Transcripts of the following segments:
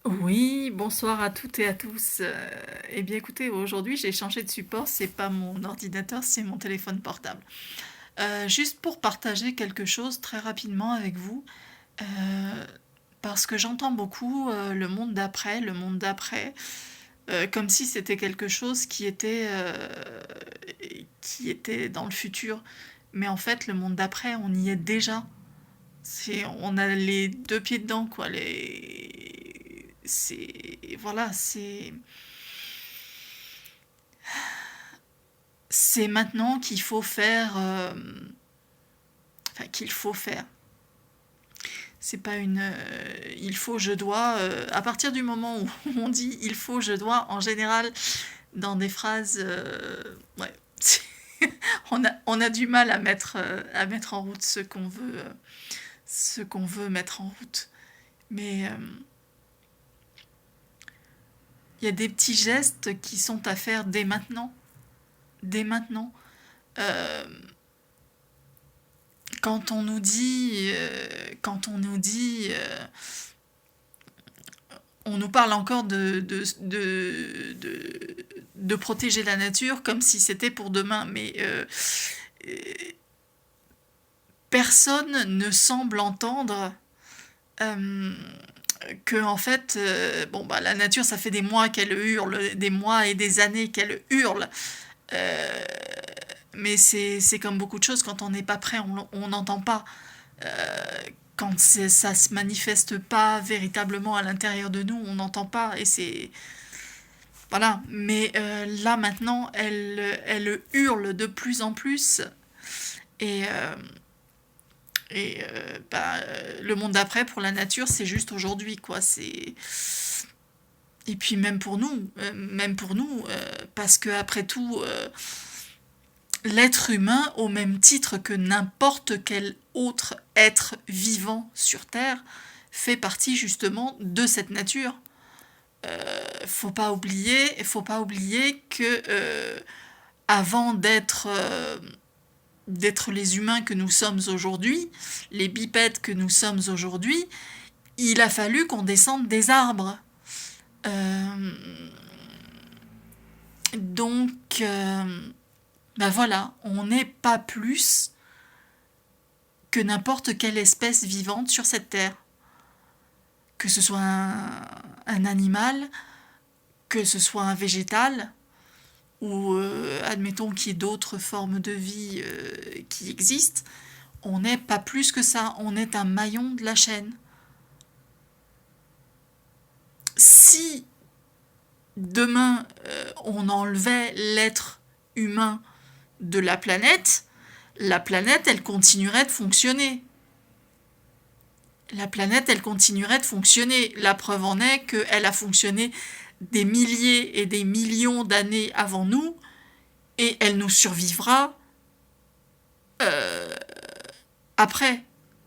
Oui, bonsoir à toutes et à tous. Eh bien, écoutez, aujourd'hui, j'ai changé de support. C'est pas mon ordinateur, c'est mon téléphone portable. Juste pour partager quelque chose très rapidement avec vous, euh, parce que j'entends beaucoup le monde d'après, comme si c'était quelque chose qui était dans le futur. Mais en fait, le monde d'après, on y est déjà. On a les deux pieds dedans, quoi. Voilà, c'est maintenant qu'il faut faire, enfin qu'il faut faire. C'est pas il faut, je dois. À partir du moment où on dit il faut, je dois, en général, dans des phrases, ouais, on a du mal à mettre en route ce qu'on veut mettre en route. Mais il y a des petits gestes qui sont à faire dès maintenant. Dès maintenant. Euh, quand on nous dit, on nous parle encore de protéger la nature comme si c'était pour demain, mais euh, personne ne semble entendre euh, que en fait, bon bah la nature, ça fait des mois qu'elle hurle, des mois et des années qu'elle hurle. Euh, mais c'est comme beaucoup de choses, quand on n'est pas prêt, on n'entend pas. Euh, quand ça se manifeste pas véritablement à l'intérieur de nous, on n'entend pas. Et c'est. Voilà. Mais là, maintenant, elle hurle de plus en plus. Et, euh, le monde d'après, pour la nature, c'est juste aujourd'hui, quoi. Et puis même pour nous, parce que après tout, l'être humain, au même titre que n'importe quel autre être vivant sur Terre, fait partie justement de cette nature. Faut pas oublier que avant d'être les humains que nous sommes aujourd'hui, les bipèdes que nous sommes aujourd'hui, il a fallu qu'on descende des arbres. Euh, donc, ben voilà, on n'est pas plus que n'importe quelle espèce vivante sur cette terre. Que ce soit un animal, que ce soit un végétal, ou admettons qu'il y ait d'autres formes de vie qui existent, on n'est pas plus que ça, on est un maillon de la chaîne. Si demain on enlevait l'être humain de la planète elle continuerait de fonctionner. La planète elle continuerait de fonctionner. La preuve en est qu'elle a fonctionné des milliers et des millions d'années avant nous et elle nous survivra euh, après.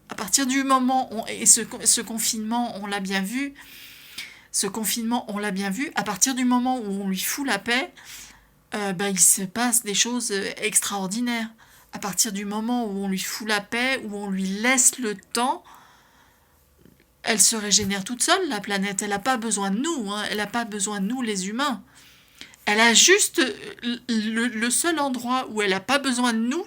À partir du moment où, et ce confinement, on l'a bien vu, ce confinement, on l'a bien vu, à partir du moment où on lui fout la paix, ben, il se passe des choses extraordinaires. À partir du moment où on lui fout la paix, où on lui laisse le temps, elle se régénère toute seule, la planète. Elle n'a pas besoin de nous, hein. Elle n'a pas besoin de nous, les humains. Elle a juste le seul endroit où elle n'a pas besoin de nous,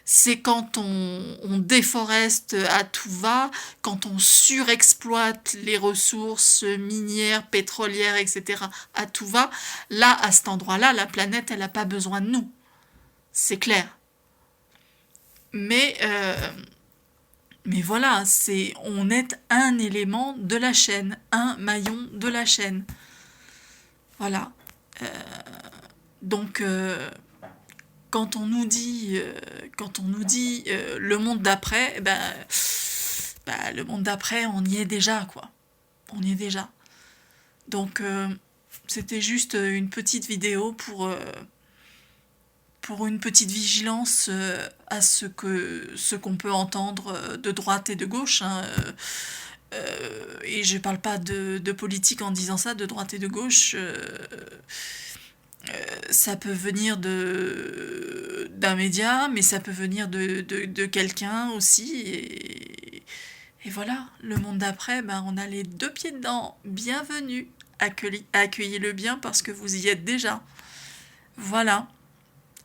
c'est quand on déforeste à tout va, quand on surexploite les ressources minières, pétrolières, etc. à tout va. Là, à cet endroit-là, la planète, elle n'a pas besoin de nous. C'est clair. Mais, euh, mais voilà, on est un élément de la chaîne, un maillon de la chaîne. Voilà. Donc, quand on nous dit le monde d'après, le monde d'après, on y est déjà, quoi. On y est déjà. Donc, c'était juste une petite vidéo pour une petite vigilance à ce qu'on peut entendre de droite et de gauche, hein. Et je parle pas de politique en disant ça, de droite et de gauche. Ça peut venir d'un média, mais ça peut venir de quelqu'un aussi. Et voilà, le monde d'après, ben, on a les deux pieds dedans. Bienvenue, accueillez le bien parce que vous y êtes déjà. Voilà.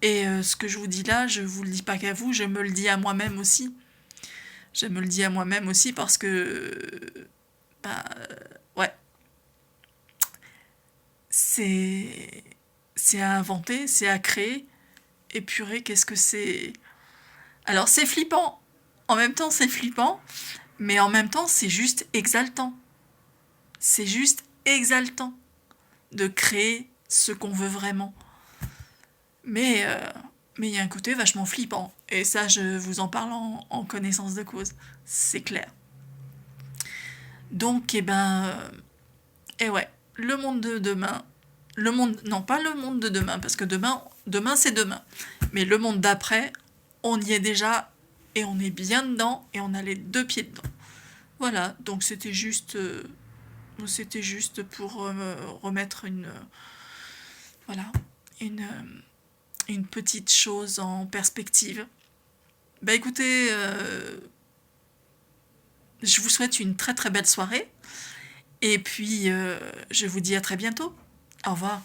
Et ce que je vous dis là, je vous le dis pas qu'à vous, je me le dis à moi-même aussi. Je me le dis à moi-même aussi parce que, bah, ouais, c'est c'est à inventer, c'est à créer. Et purée, qu'est-ce que c'est... Alors c'est flippant. En même temps, c'est flippant, mais en même temps, c'est juste exaltant. C'est juste exaltant de créer ce qu'on veut vraiment. Mais mais il y a un côté vachement flippant. Et ça, je vous en parle en connaissance de cause. C'est clair. Donc, et ouais, le monde de demain, le monde, non pas le monde de demain, parce que demain c'est demain, mais le monde d'après, on y est déjà et on est bien dedans et on a les deux pieds dedans. Voilà, donc c'était juste pour remettre voilà, une, une petite chose en perspective. Bah écoutez, je vous souhaite une très très belle soirée et puis je vous dis à très bientôt. Au revoir.